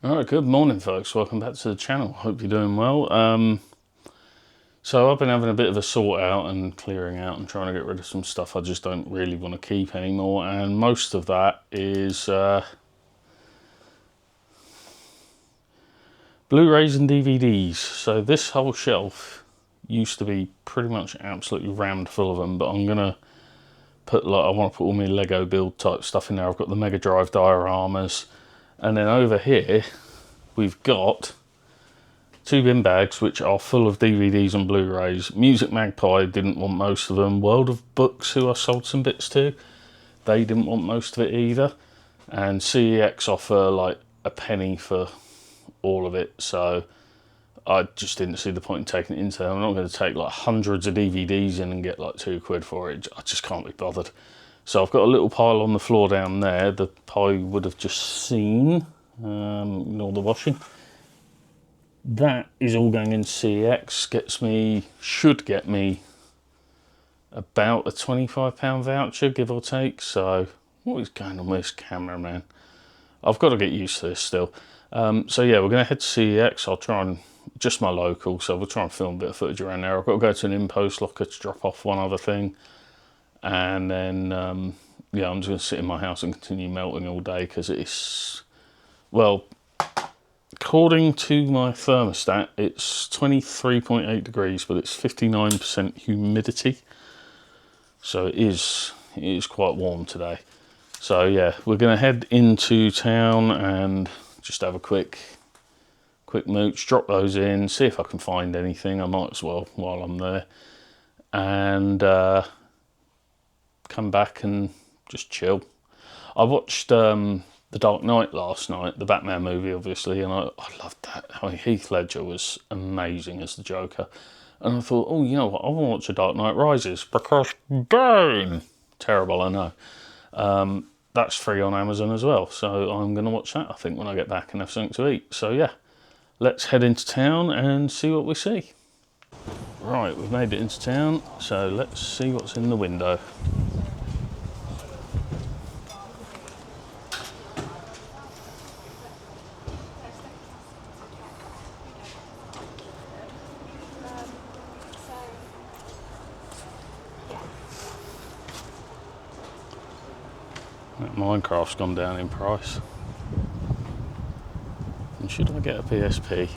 Alright, good morning folks, welcome back to the channel, hope you're doing well. So I've been having a bit of a sort out and clearing out and trying to get rid of some stuff I just don't really want to keep anymore, and most of that is Blu-rays and DVDs. So this whole shelf used to be pretty much absolutely rammed full of them, but I'm gonna put, I want to put all my Lego build type stuff in there. I've got the Mega Drive dioramas, and then over here we've got two bin bags which are full of DVDs and Blu-rays. Music Magpie didn't want most of them. World of Books, who I sold some bits to, they didn't want most of it either. And CEX offer like a penny for all of it, so I just didn't see the point in taking it into them. I'm not going to take like hundreds of DVDs in and get like £2 for it. I just can't be bothered. So I've got a little pile on the floor down there. The pile you would have just seen. Ignore the washing. That is all going in CEX. Should get me about a £25 voucher, give or take. So what is going on with this camera, man? I've got to get used to this still. So yeah, we're going to head to CEX. I'll try and, just my local, so we'll try and film a bit of footage around there. I've got to go to an InPost locker to drop off one other thing. And then, yeah, I'm just going to sit in my house and continue melting all day because it's, well, according to my thermostat, it's 23.8 degrees, but it's 59% humidity. So it is quite warm today. So yeah, we're going to head into town and just have a quick mooch, drop those in, see if I can find anything. I might as well while I'm there. And come back and just chill. I watched The Dark Knight last night, the Batman movie obviously, and I loved that. I mean, Heath Ledger was amazing as the Joker. And I thought, oh, you know what, I want to watch The Dark Knight Rises because Bane! Terrible, I know. That's free on Amazon as well, so I'm going to watch that, I think, when I get back and have something to eat. So yeah, let's head into town and see what we see. Right, we've made it into town, so let's see what's in the window. Minecraft's gone down in price. And should I get a PSP?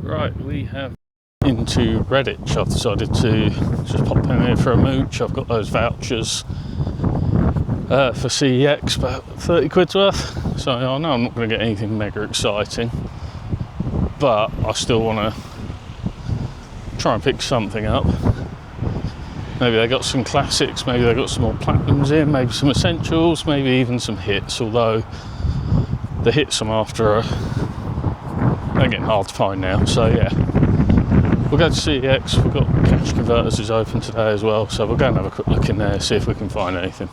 Right, we have into Redditch. I've decided to just pop in here for a mooch. I've got those vouchers for CEX, about £30 worth. So I know I'm not going to get anything mega exciting, but I still want to try and pick something up. Maybe they got some classics, maybe they got some more platinums in, maybe some essentials, maybe even some hits, although the hits I'm after are getting hard to find now. So yeah, we'll go to CEX. We've got Cash Converters is open today as well, so we'll go and have a quick look in there, see if we can find anything.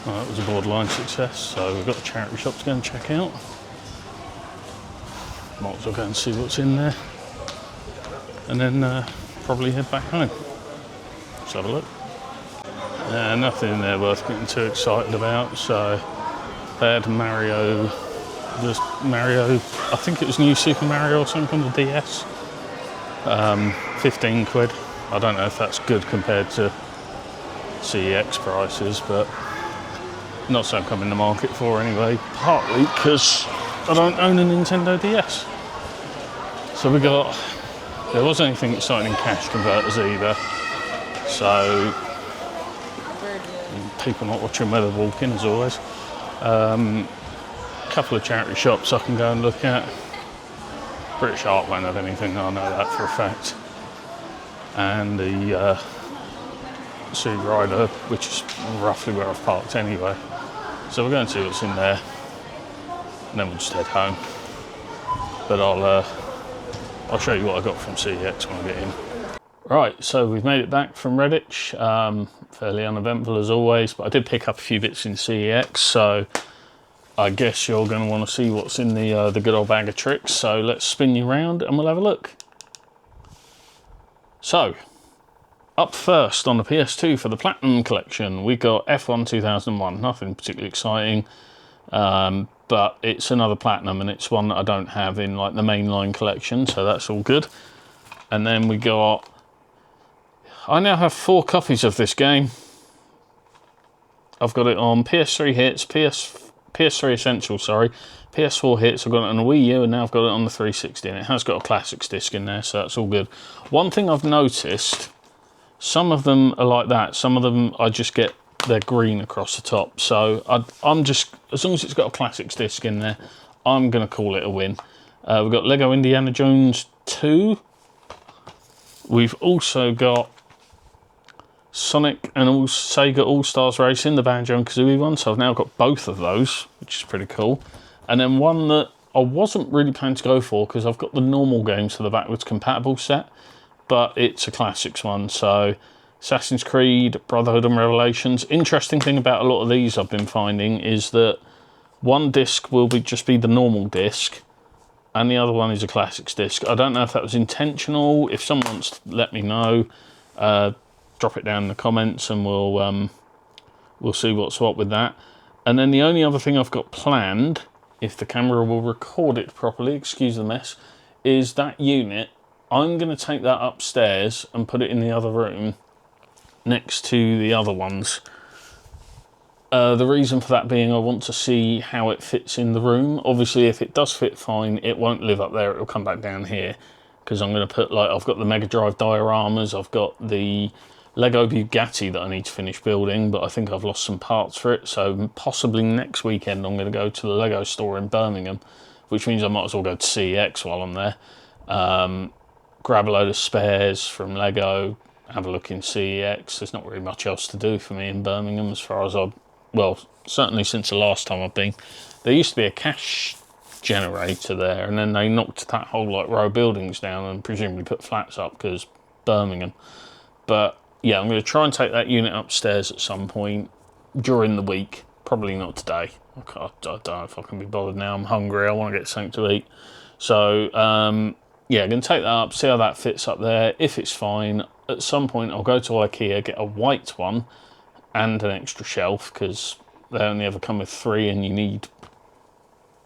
Well, that was a borderline success, so we've got a charity shop to go and check out. Might as well go and see what's in there, and then probably head back home. Let's have a look. Nothing in there worth getting too excited about. So they had Mario, I think it was New Super Mario or something on the DS. 15 quid. I don't know if that's good compared to CEX prices, but not something I'm in the market for anyway, partly because I don't own a Nintendo DS. So there wasn't anything exciting in cash converters either, so people not watching where they're walking as always. A couple of charity shops I can go and look at. British Art won't have anything, I know that for a fact. And the Sea Rider, which is roughly where I've parked anyway. So we're going to see what's in there, and then we'll just head home. But I'll show you what I got from CEX when I get in. Right, so we've made it back from Redditch, fairly uneventful as always, but I did pick up a few bits in CEX, so I guess you're going to want to see what's in the good old bag of tricks. So let's spin you around and we'll have a look. So, up first on the PS2 for the Platinum Collection, we got F1 2001. Nothing particularly exciting, but it's another Platinum, and it's one that I don't have in like the mainline collection, so that's all good. And then we got, I now have 4 copies of this game. I've got it on PS3 Hits, PS3 Essential, sorry, PS4 Hits, I've got it on a Wii U, and now I've got it on the 360, and it has got a Classics disc in there, so that's all good. One thing I've noticed, some of them are like that, some of them I just get, they're green across the top, so I'm just, as long as it's got a Classics disc in there, I'm going to call it a win. We've got Lego Indiana Jones 2. We've also got Sonic and Sega All-Stars Racing, the Banjo and Kazooie one, so I've now got both of those, which is pretty cool. And then one that I wasn't really planning to go for, because I've got the normal games for the backwards compatible set, but it's a Classics one, so Assassin's Creed, Brotherhood and Revelations. Interesting thing about a lot of these I've been finding is that one disc will just be the normal disc, and the other one is a Classics disc. I don't know if that was intentional. If someone wants to let me know, drop it down in the comments, and we'll see what's what with that. And then the only other thing I've got planned, if the camera will record it properly, excuse the mess, is that unit. I'm going to take that upstairs and put it in the other room next to the other ones. The reason for that being I want to see how it fits in the room. Obviously, if it does fit fine, it won't live up there, it'll come back down here, because I'm going to put, like, I've got the Mega Drive dioramas, I've got the Lego Bugatti that I need to finish building, but I think I've lost some parts for it, so possibly next weekend I'm going to go to the Lego store in Birmingham, which means I might as well go to CEX while I'm there. Grab a load of spares from Lego, have a look in CEX. There's not really much else to do for me in Birmingham as far as well, certainly since the last time I've been. There used to be a cash generator there, and then they knocked that whole like row of buildings down and presumably put flats up because Birmingham. But yeah, I'm going to try and take that unit upstairs at some point during the week. Probably not today. I don't know if I can be bothered now. I'm hungry. I want to get something to eat. So yeah, I'm going to take that up, see how that fits up there. If it's fine, at some point I'll go to IKEA, get a white one and an extra shelf, because they only ever come with 3 and you need...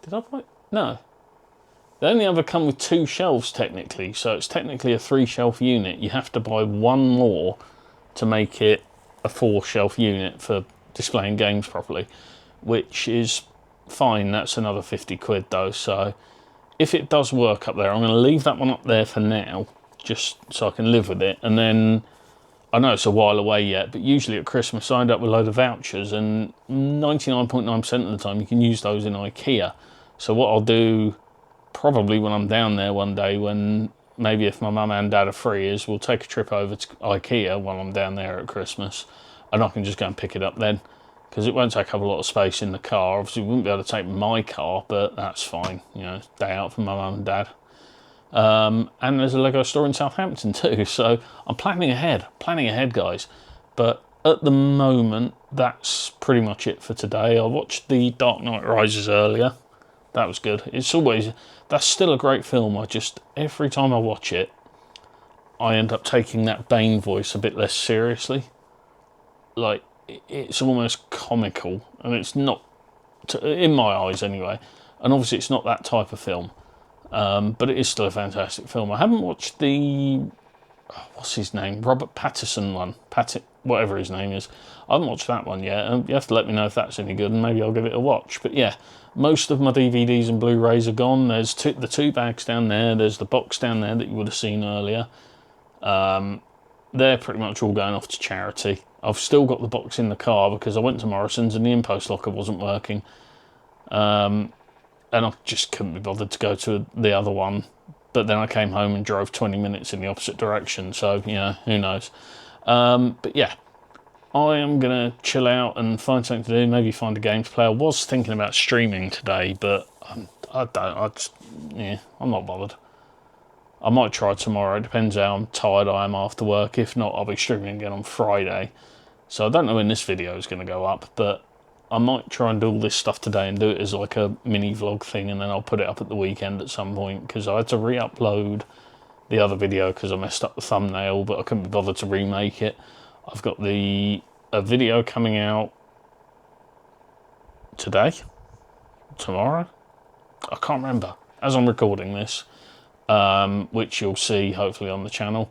Did I buy... No. They only ever come with 2 shelves technically, so it's technically a 3-shelf unit. You have to buy 1 more to make it a 4-shelf unit for displaying games properly, which is fine. That's another 50 quid though, so if it does work up there, I'm going to leave that one up there for now, just so I can live with it. And then, I know it's a while away yet, but usually at Christmas I end up with a load of vouchers, and 99.9% of the time you can use those in IKEA. So what I'll do, probably when I'm down there one day, when maybe if my mum and dad are free, is we'll take a trip over to IKEA while I'm down there at Christmas, and I can just go and pick it up then, because it won't take up a lot of space in the car. Obviously we wouldn't be able to take my car, but that's fine, you know, day out for my mum and dad. And there's a Lego store in Southampton too, so I'm planning ahead guys. But at the moment, that's pretty much it for today. I watched The Dark Knight Rises earlier. That was good. That's still a great film. Every time I watch it, I end up taking that Bane voice a bit less seriously. Like, it's almost comical, and it's not, in my eyes anyway. And obviously it's not that type of film. But it is still a fantastic film. I haven't watched the, what's his name, Robert Pattinson one, whatever his name is. I haven't watched that one yet, and you have to let me know if that's any good, and maybe I'll give it a watch. But yeah, most of my DVDs and Blu-rays are gone. There's the 2 bags down there, there's the box down there that you would have seen earlier. They're pretty much all going off to charity. I've still got the box in the car because I went to Morrison's and the in-post locker wasn't working. And I just couldn't be bothered to go to the other one. But then I came home and drove 20 minutes in the opposite direction, so, you know, who knows. But yeah, I am going to chill out and find something to do, maybe find a game to play. I was thinking about streaming today, but I'm not bothered. I might try tomorrow, it depends how tired I am after work. If not, I'll be streaming again on Friday. So I don't know when this video is going to go up, but I might try and do all this stuff today and do it as like a mini vlog thing, and then I'll put it up at the weekend at some point, because I had to re-upload the other video because I messed up the thumbnail, but I couldn't be bothered to remake it. I've got a video coming out today, tomorrow, I can't remember, as I'm recording this, which you'll see hopefully on the channel,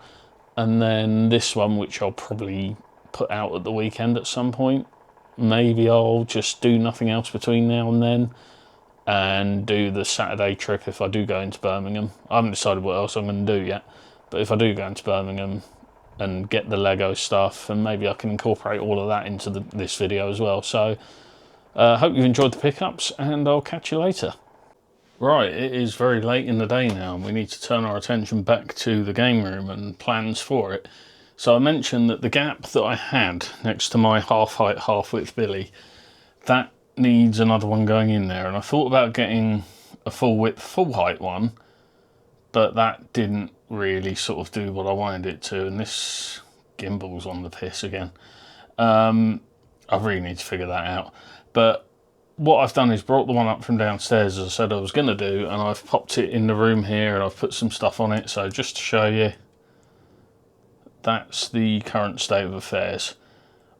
and then this one which I'll probably put out at the weekend at some point. Maybe I'll just do nothing else between now and then and do the Saturday trip if I do go into Birmingham. I haven't decided what else I'm going to do yet, but if I do go into Birmingham and get the Lego stuff, and maybe I can incorporate all of that into this video as well. So hope you've enjoyed the pickups, and I'll catch you later. Right, it is very late in the day now, and we need to turn our attention back to the game room and plans for it. So I mentioned that the gap that I had next to my half-height, half-width Billy, that needs another one going in there. And I thought about getting a full-width, full-height one, but that didn't really sort of do what I wanted it to. And this gimbal's on the piss again. I really need to figure that out. But what I've done is brought the one up from downstairs, as I said I was going to do, and I've popped it in the room here, and I've put some stuff on it. So just to show you, that's the current state of affairs.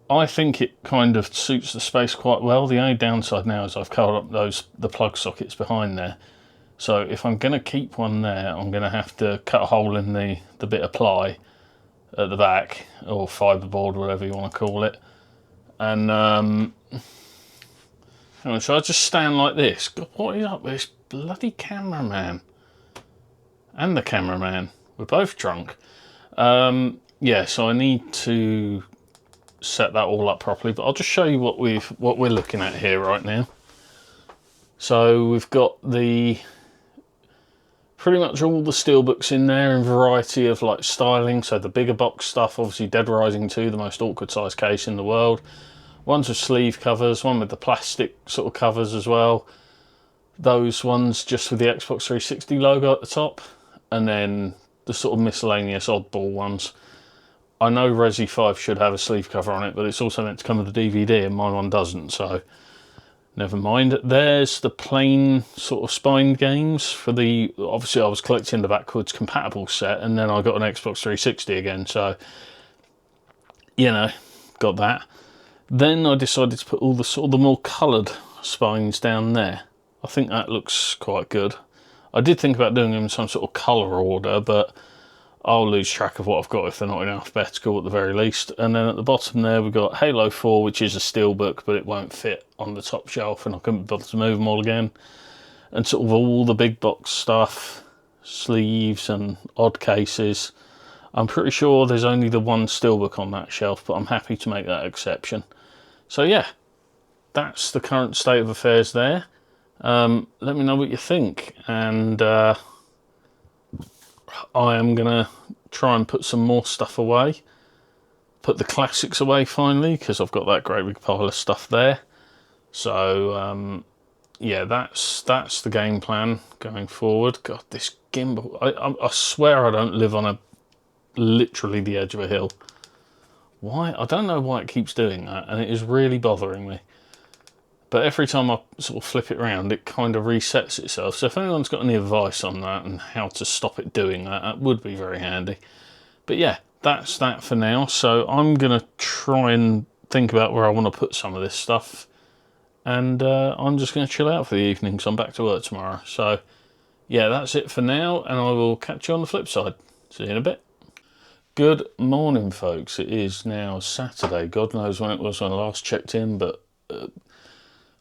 I think it kind of suits the space quite well. The only downside now is I've covered up the plug sockets behind there. So if I'm going to keep one there, I'm going to have to cut a hole in the bit of ply at the back, or fiberboard, whatever you want to call it. And hang on, shall I just stand like this? God, what is up with this bloody cameraman? And the cameraman. We're both drunk. Yeah, so I need to set that all up properly, but I'll just show you what we're looking at here right now. So we've got pretty much all the steelbooks in there in variety of like styling. So the bigger box stuff, obviously Dead Rising 2, the most awkward size case in the world. One's with sleeve covers, one with the plastic sort of covers as well. Those ones just with the Xbox 360 logo at the top, and then the sort of miscellaneous oddball ones. I know Resi 5 should have a sleeve cover on it, but it's also meant to come with the DVD, and my one doesn't, so never mind. There's the plain sort of spined games for the... Obviously, I was collecting the backwards compatible set, and then I got an Xbox 360 again, so, you know, got that. Then I decided to put all the sort of the more coloured spines down there. I think that looks quite good. I did think about doing them in some sort of colour order, but I'll lose track of what I've got if they're not in alphabetical at the very least. And then at the bottom there we've got Halo 4, which is a steelbook, but it won't fit on the top shelf, and I couldn't bother to move them all again. And sort of all the big box stuff, sleeves and odd cases. I'm pretty sure there's only the one steelbook on that shelf, but I'm happy to make that exception. So yeah, that's the current state of affairs there. Let me know what you think, and I am gonna try and put some more stuff away, put the classics away finally, because I've got that great big pile of stuff there. So yeah, that's the game plan going forward. God, this gimbal, I swear I don't live on literally the edge of a hill. Why? I don't know why it keeps doing that, and it is really bothering me. But every time I sort of flip it around, it kind of resets itself. So if anyone's got any advice on that and how to stop it doing that, that would be very handy. But yeah, that's that for now. So I'm going to try and think about where I want to put some of this stuff. And I'm just going to chill out for the evening because I'm back to work tomorrow. So yeah, that's it for now, and I will catch you on the flip side. See you in a bit. Good morning, folks. It is now Saturday. God knows when it was when I last checked in, but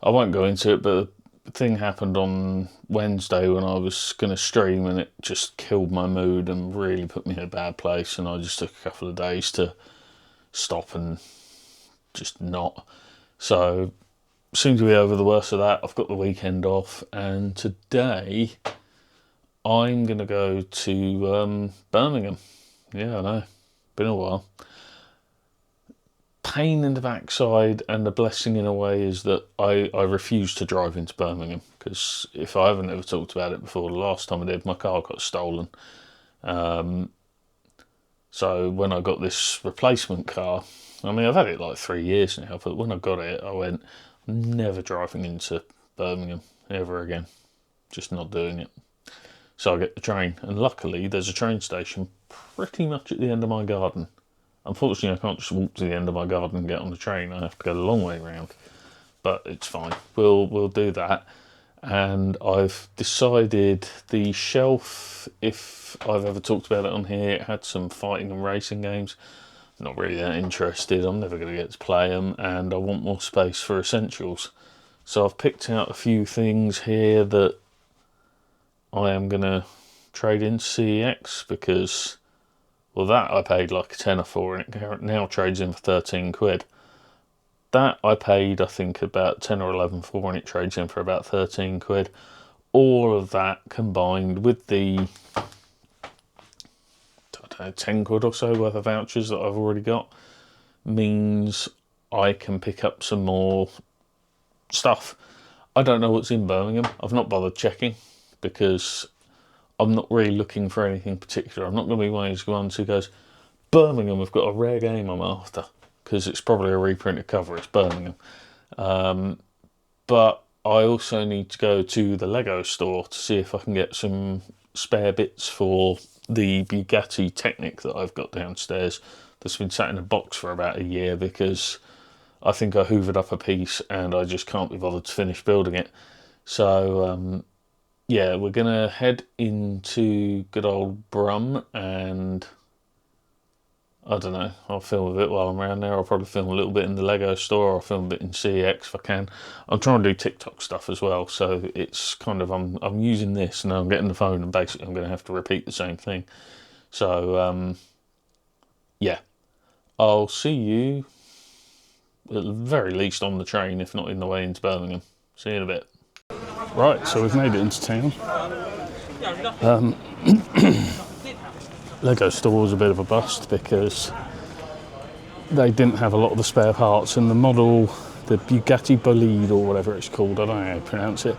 I won't go into it. But the thing happened on Wednesday when I was going to stream, and it just killed my mood and really put me in a bad place. And I just took a couple of days to stop and just not. So seem to be over the worst of that. I've got the weekend off, and today I'm going to go to Birmingham. Yeah, I know. Been a while. Pain in the backside, and the blessing in a way is that I refuse to drive into Birmingham, because if I haven't ever talked about it before, the last time I did, my car got stolen. So when I got this replacement car, I mean, I've had it like 3 years now, but when I got it, I went, I'm never driving into Birmingham ever again. Just not doing it. So I get the train, and luckily there's a train station pretty much at the end of my garden. Unfortunately, I can't just walk to the end of my garden and get on the train. I have to go the long way round, but it's fine. We'll do that. And I've decided the shelf, if I've ever talked about it on here, it had some fighting and racing games. Not really that interested. I'm never going to get to play them, and I want more space for essentials. So I've picked out a few things here that I am going to trade in CEX, because, well, that I paid like a tenner for, and it now trades in for 13 quid. That I paid, I think, about 10 or 11 for, and it trades in for about 13 quid. All of that combined with the, I don't know, 10 quid or so worth of vouchers that I've already got means I can pick up some more stuff. I don't know what's in Birmingham. I've not bothered checking, because I'm not really looking for anything particular. I'm not going to be one of those ones who goes, Birmingham, we've got a rare game I'm after, because it's probably a reprinted cover. It's Birmingham. But I also need to go to the Lego store to see if I can get some spare bits for the Bugatti Technic that I've got downstairs that's been sat in a box for about a year, because I think I hoovered up a piece and I just can't be bothered to finish building it. So yeah, we're going to head into good old Brum, and I don't know, I'll film a bit while I'm around there. I'll probably film a little bit in the Lego store. I'll film a bit in CEX if I can. I'm trying to do TikTok stuff as well, so it's kind of, I'm using this and I'm getting the phone, and basically I'm going to have to repeat the same thing. So yeah, I'll see you at the very least on the train, if not in the way into Birmingham. See you in a bit. Right, so we've made it into town. Lego store was a bit of a bust because they didn't have a lot of the spare parts, and the model, the Bugatti Bolide or whatever it's called, I don't know how to pronounce it,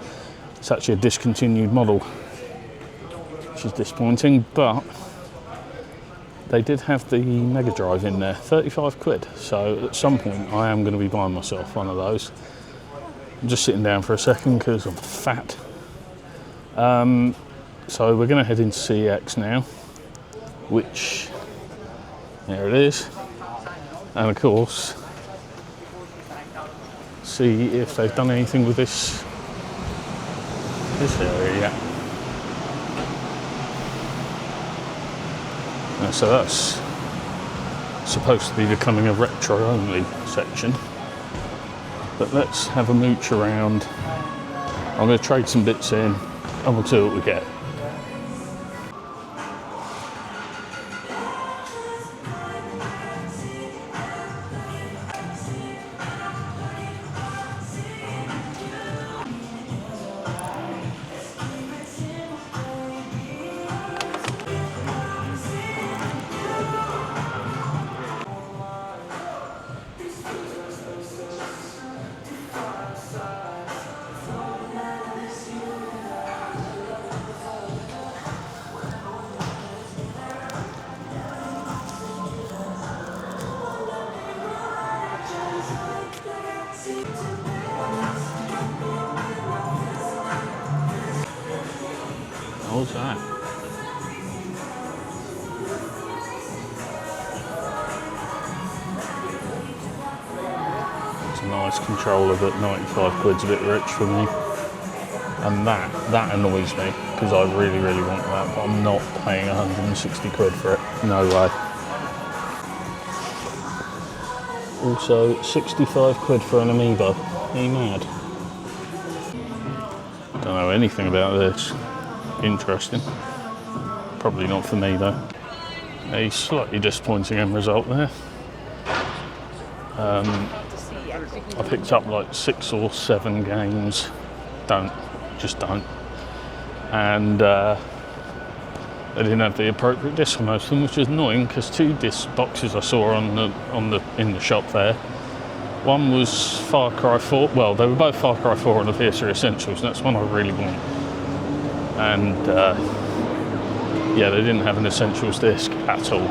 it's actually a discontinued model, which is disappointing, but they did have the Mega Drive in there, 35 quid, so at some point I am going to be buying myself one of those. I'm just sitting down for a second because I'm fat. So we're going to head into CEX now, which, there it is, and of course see if they've done anything with this area yet. So that's supposed to be becoming a retro only section, but let's have a mooch around. I'm going to trade some bits in and we'll see what we get. What's that? It's a nice controller, but 95 quid's a bit rich for me. And that annoys me, because I really, really want that, but I'm not paying 160 quid for it. No way. Also, 65 quid for an Amiibo. Are you mad? Don't know anything about this. Interesting. Probably not for me though. A slightly disappointing end result there. I picked up like 6 or 7 games. Just don't. And they didn't have the appropriate disc for most of them, which is annoying because 2 disc boxes I saw in the shop there. One was Far Cry 4. Well, they were both Far Cry 4 and the PS3 Essentials, and that's one I really want. And yeah, they didn't have an Essentials disc at all.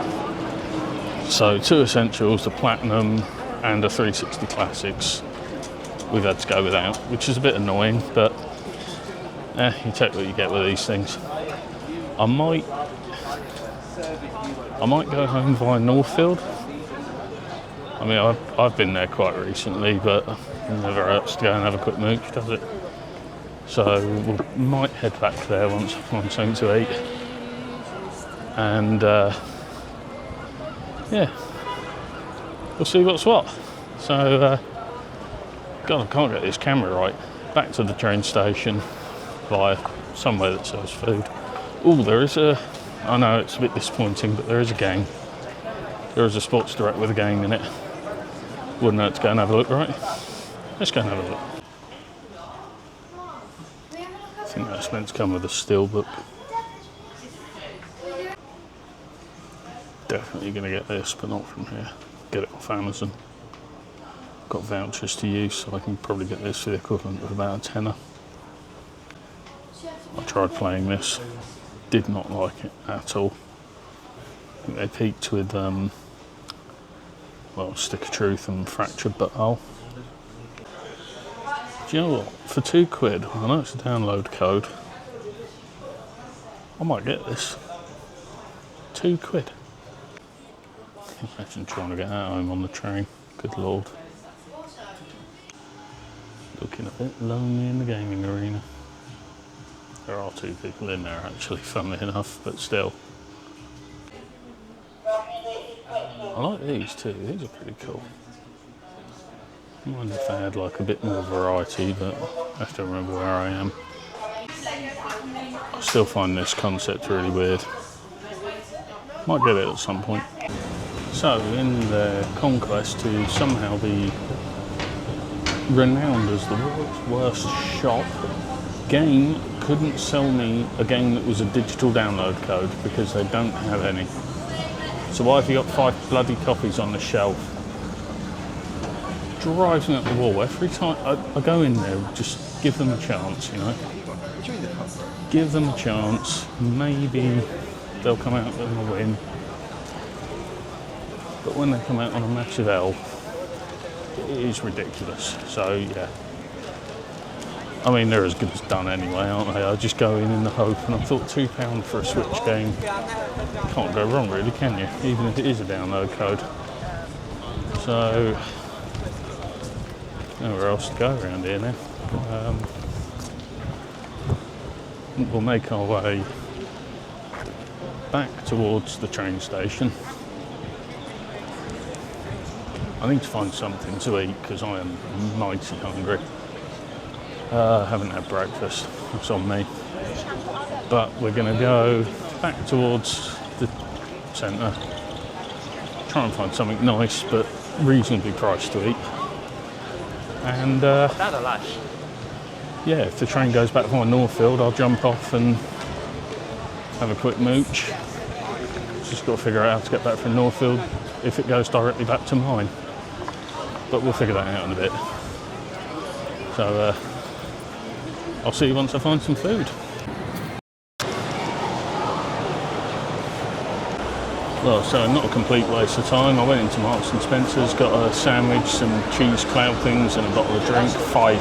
So 2 Essentials, the Platinum and a 360 Classics, we've had to go without, which is a bit annoying, but you take what you get with these things. I might go home via Northfield. I mean, I've been there quite recently, but it never hurts to go and have a quick mooch, does it? So we might head back there once I find something to eat. And yeah, we'll see what's what. So, God, I can't get this camera right. Back to the train station via somewhere that sells food. Oh, there is I know it's a bit disappointing, but there is a game. There is a Sports Direct with a game in it. Wouldn't hurt to go and have a look, right? Let's go and have a look. I think that's meant to come with a steelbook. Definitely going to get this, but not from here. Get it off Amazon. Got vouchers to use, so I can probably get this for the equivalent of about a tenner. I tried playing this, did not like it at all. I think they peaked with well, Stick of Truth and Fractured Butthole. Do you know what? For 2 quid, I know it's a download code, I might get this. 2 quid. Imagine trying to get out home on the train. Good lord. Looking a bit lonely in the gaming arena. There are 2 people in there actually, funnily enough, but still. I like these too, these are pretty cool. I wonder if they had like a bit more variety, but I have to remember where I am. I still find this concept really weird. Might get it at some point. So, in their conquest to somehow be renowned as the world's worst shop, Game couldn't sell me a game that was a digital download code because they don't have any. So why have you got 5 bloody copies on the shelf? Drives me up the wall. Every time I go in there, just give them a chance, you know. Give them a chance. Maybe they'll come out with a win. But when they come out on a massive L, it is ridiculous. So yeah. I mean, they're as good as done anyway, aren't they? I just go in the hope, and I thought £2 for a Switch game. Can't go wrong really, can you? Even if it is a download code. So, nowhere else to go around here now. We'll make our way back towards the train station. I need to find something to eat because I am mighty hungry. Haven't had breakfast, it's on me. But we're going to go back towards the centre, try and find something nice but reasonably priced to eat. And yeah, if the train goes back via Northfield, I'll jump off and have a quick mooch. Just got to figure out how to get back from Northfield if it goes directly back to mine. But we'll figure that out in a bit. So I'll see you once I find some food. Well, so not a complete waste of time. I went into Marks and Spencer's, got a sandwich, some cheese cloud things and a bottle of drink, £5.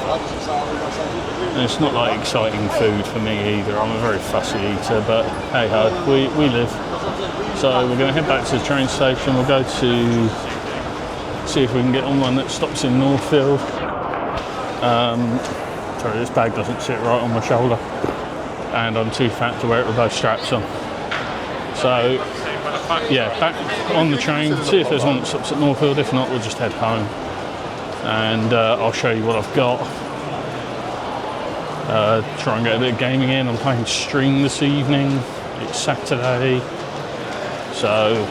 And it's not like exciting food for me either. I'm a very fussy eater, but hey ho, we live. So we're going to head back to the train station. We'll go to see if we can get on one that stops in Northfield. Sorry, this bag doesn't sit right on my shoulder and I'm too fat to wear it with both straps on. So yeah, back on the train, see if there's one that stops at Northfield. If not, we'll just head home and I'll show you what I've got. Try and get a bit of gaming in. I'm playing Stream this evening. It's Saturday, so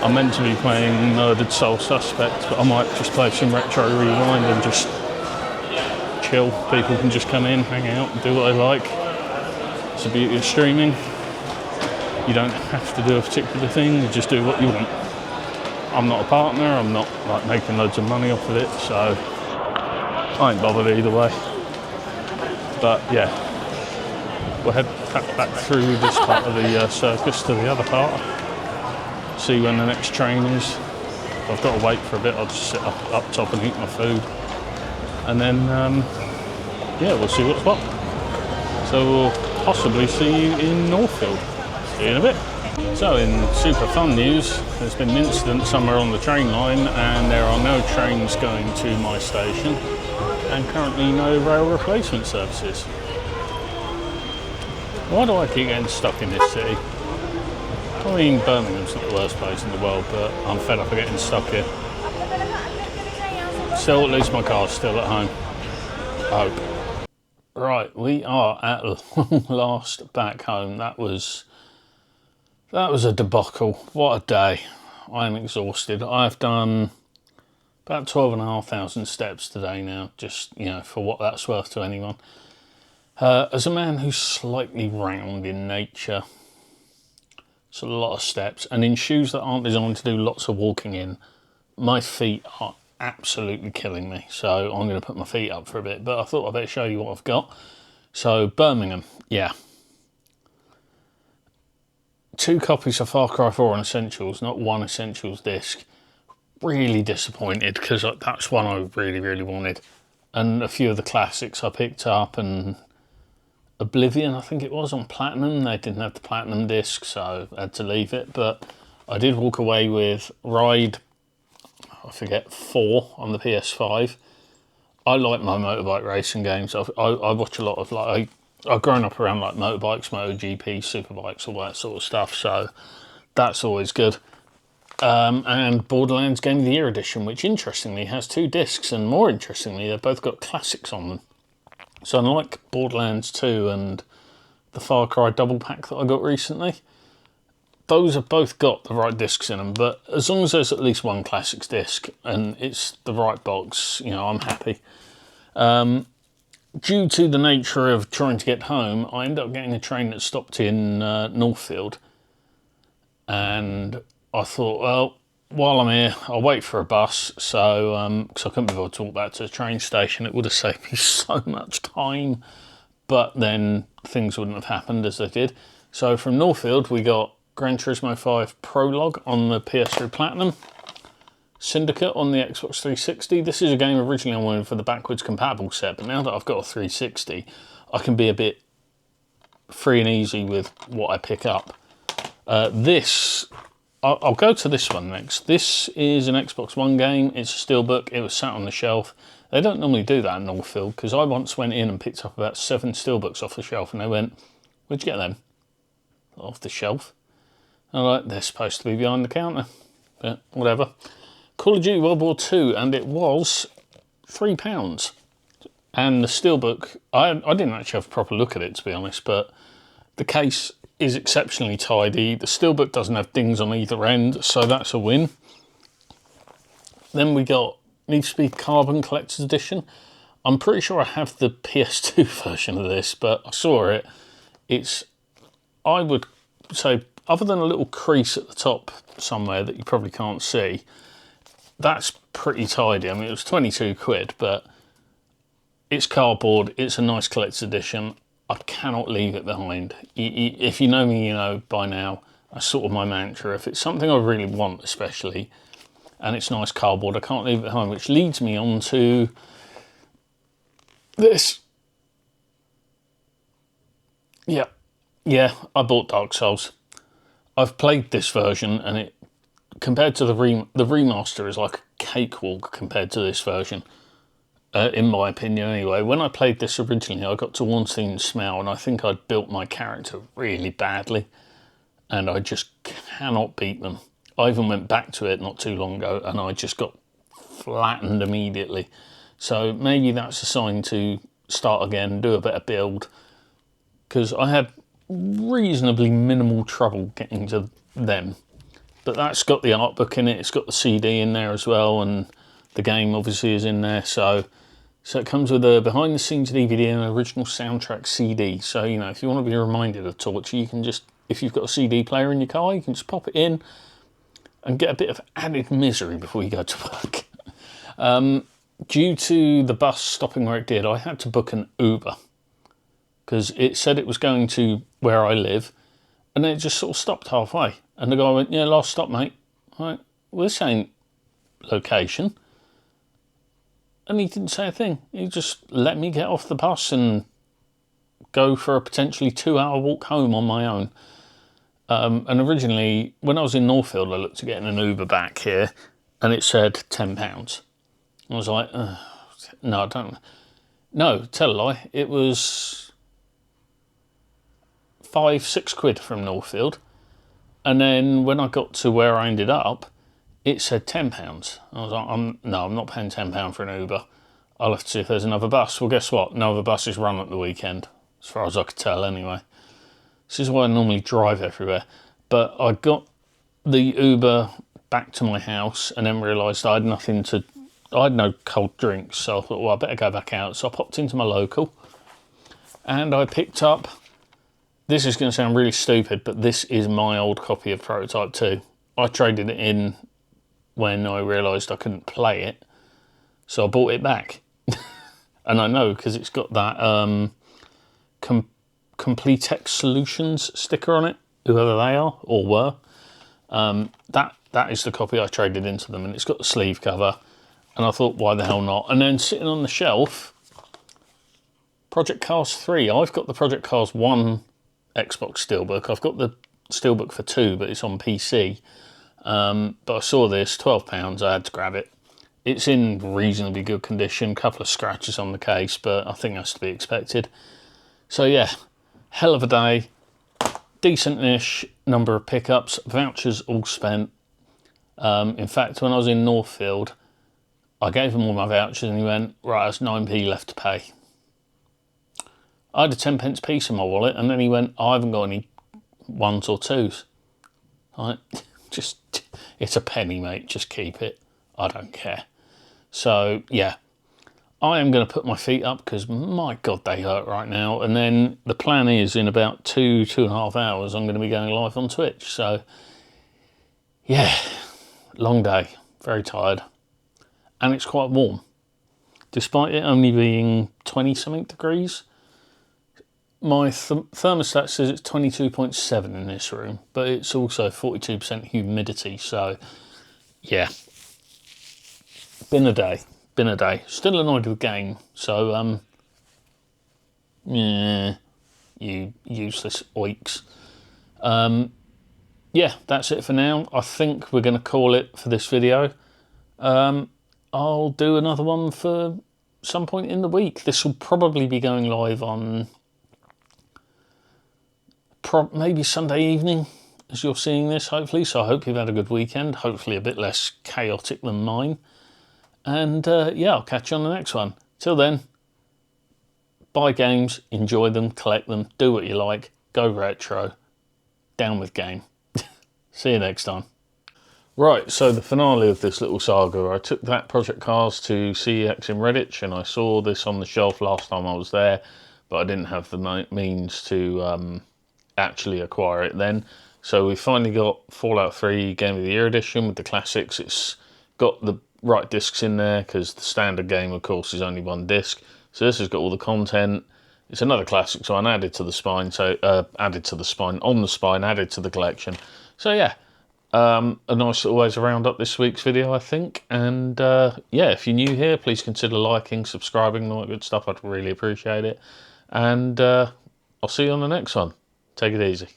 I'm meant to be playing Murdered Soul Suspect, but I might just play some Retro Rewind and just chill. People can just come in, hang out, and do what they like. It's the beauty of streaming. You don't have to do a particular thing, you just do what you want. I'm not a partner, I'm not like making loads of money off of it, so I ain't bothered either way. But yeah, we'll head back through this part of the circus to the other part, see when the next train is. If I've got to wait for a bit, I'll just sit up top and eat my food. And then, yeah, we'll see what's what. So we'll possibly see you in Northfield. See you in a bit. So in super fun news, there's been an incident somewhere on the train line and there are no trains going to my station and currently no rail replacement services. Why do I keep getting stuck in this city? I mean, Birmingham's not the worst place in the world, but I'm fed up of getting stuck here. Still, at least my car's still at home. I hope. Right, we are at long last back home. That was a debacle. What a day. I am exhausted. I've done about 12,500 steps today now, just, you know, for what that's worth to anyone. As a man who's slightly round in nature, it's a lot of steps, and in shoes that aren't designed to do lots of walking in, my feet are absolutely killing me. So I'm going to put my feet up for a bit, but I thought I'd better show you what I've got. So Birmingham, yeah. 2 copies of Far Cry 4 on Essentials, not 1 Essentials disc. Really disappointed because that's one I really wanted. And a few of the classics I picked up, and Oblivion I think it was on Platinum. They didn't have the Platinum disc, so I had to leave it. But I did walk away with Ride, I forget, 4 on the PS5. I like my motorbike racing games. I watch a lot of, like, I've grown up around like motorbikes, MotoGP, superbikes, all that sort of stuff, so that's always good. And Borderlands Game of the Year edition, which interestingly has 2 discs, and more interestingly, they've both got classics on them. So unlike Borderlands 2 and the Far Cry double pack that I got recently, those have both got the right discs in them, but as long as there's at least 1 classics disc and it's the right box, you know, I'm happy. Due to the nature of trying to get home, I ended up getting a train that stopped in Northfield, and I thought, well, while I'm here, I'll wait for a bus. So, because I couldn't be bothered to walk back to the train station, it would have saved me so much time, but then things wouldn't have happened as they did. So from Northfield, we got Gran Turismo 5 Prologue on the PS3 Platinum, Syndicate on the Xbox 360. This is a game originally I wanted for the backwards compatible set, but now that I've got a 360, I can be a bit free and easy with what I pick up. I'll go to this one next. This is an Xbox One game. It's a steelbook. It was sat on the shelf. They don't normally do that in Northfield, because I once went in and picked up about 7 steelbooks off the shelf, and they went, "Where'd you get them?" "Off the shelf." I'm like, "They're supposed to be behind the counter." But whatever. Call of Duty World War II, and it was £3. And the steelbook, I didn't actually have a proper look at it, to be honest, but the case is exceptionally tidy. The steelbook doesn't have dings on either end, so that's a win. Then we got Need for Speed Carbon Collector's Edition. I'm pretty sure I have the PS2 version of this, but I saw it. It's, I would say, other than a little crease at the top somewhere that you probably can't see, that's pretty tidy. I mean, it was 22 quid, but it's cardboard. It's a nice collector's edition. I cannot leave it behind. If you know me, you know by now, That's sort of my mantra. If it's something I really want, especially, and it's nice cardboard, I can't leave it at home, which leads me on to this. Yeah, I bought Dark Souls. I've played this version, and it, compared to the remaster, is like a cakewalk compared to this version, in my opinion anyway. When I played this originally, I got to Ornstein Smell, and I think I'd built my character really badly, and I just cannot beat them. I even went back to it not too long ago, and I just got flattened immediately. So maybe that's a sign to start again, do a better build, because I had reasonably minimal trouble getting to them. But that's got the art book in it, it's got the CD in there as well, and the game obviously is in there. So it comes with a behind the scenes DVD and an original soundtrack CD. So, you know, if you want to be reminded of Torture, you can just, if you've got a CD player in your car, you can just pop it in and get a bit of added misery before you go to work. Due to the bus stopping where it did, I had to book an Uber, because it said it was going to where I live, and then it just sort of stopped halfway. And the guy went, yeah, last stop, mate. I went, well, this ain't location. And he didn't say a thing. He just let me get off the bus and go for a potentially 2-hour walk home on my own. And originally, when I was in Northfield, I looked at getting an Uber back here, and it said £10. I was like, no, I don't. No, tell a lie. It was 5-6 quid from Northfield. And then when I got to where I ended up, it said £10. I was like, no, I'm not paying £10 for an Uber. I'll have to see if there's another bus. Well, guess what? No other buses run at the weekend, as far as I could tell anyway. This is why I normally drive everywhere. But I got the Uber back to my house and then realised I had no cold drinks. So I thought, well, I better go back out. So I popped into my local and I picked up, this is going to sound really stupid, but this is my old copy of Prototype 2. I traded it in when I realised I couldn't play it, so I bought it back. And I know, because it's got that Completex Solutions sticker on it, whoever they are, or were. That is the copy I traded into them, and it's got the sleeve cover, and I thought, why the hell not? And then sitting on the shelf, Project Cars 3. I've got the Project Cars 1 Xbox Steelbook. I've got the Steelbook for 2, but it's on PC. But I saw this, £12, I had to grab it. It's in reasonably good condition, couple of scratches on the case, but I think that's to be expected. So yeah, hell of a day, decent-ish number of pickups, vouchers all spent. In fact, when I was in Northfield, I gave him all my vouchers and he went, right, that's 9p left to pay. I had a 10p piece in my wallet, and then he went, I haven't got any ones or twos. Right? Just, it's a penny, mate, just keep it. I don't care. So, yeah, I am going to put my feet up because, my God, they hurt right now. And then the plan is in about 2.5 hours, I'm going to be going live on Twitch. So, yeah, long day, very tired. And it's quite warm. Despite it only being 20-something degrees, my thermostat says it's 22.7 in this room, but it's also 42% humidity, so yeah. Been a day. Still annoyed with game, so yeah, you useless oiks. Yeah, that's it for now. I think we're going to call it for this video. I'll do another one for some point in the week. This will probably be going live on maybe Sunday evening as you're seeing this, hopefully. So I hope you've had a good weekend, hopefully a bit less chaotic than mine. And yeah, I'll catch you on the next one. Till then, buy games, enjoy them, collect them, do what you like, go retro, down with game. See you next time. Right, so the finale of this little saga, I took that Project Cars to CEX in Redditch, and I saw this on the shelf last time I was there, but I didn't have the means to actually acquire it then. So we finally got Fallout 3 Game of the Year edition with the classics. It's got the right discs in there because the standard game, of course, is only one disc. So this has got all the content. It's another classics one added to the spine, so added to the spine, on the spine, added to the collection. So yeah, a nice little ways to round up this week's video, I think. And yeah, if you're new here, please consider liking, subscribing, and all that good stuff. I'd really appreciate it. And I'll see you on the next one. Take it easy.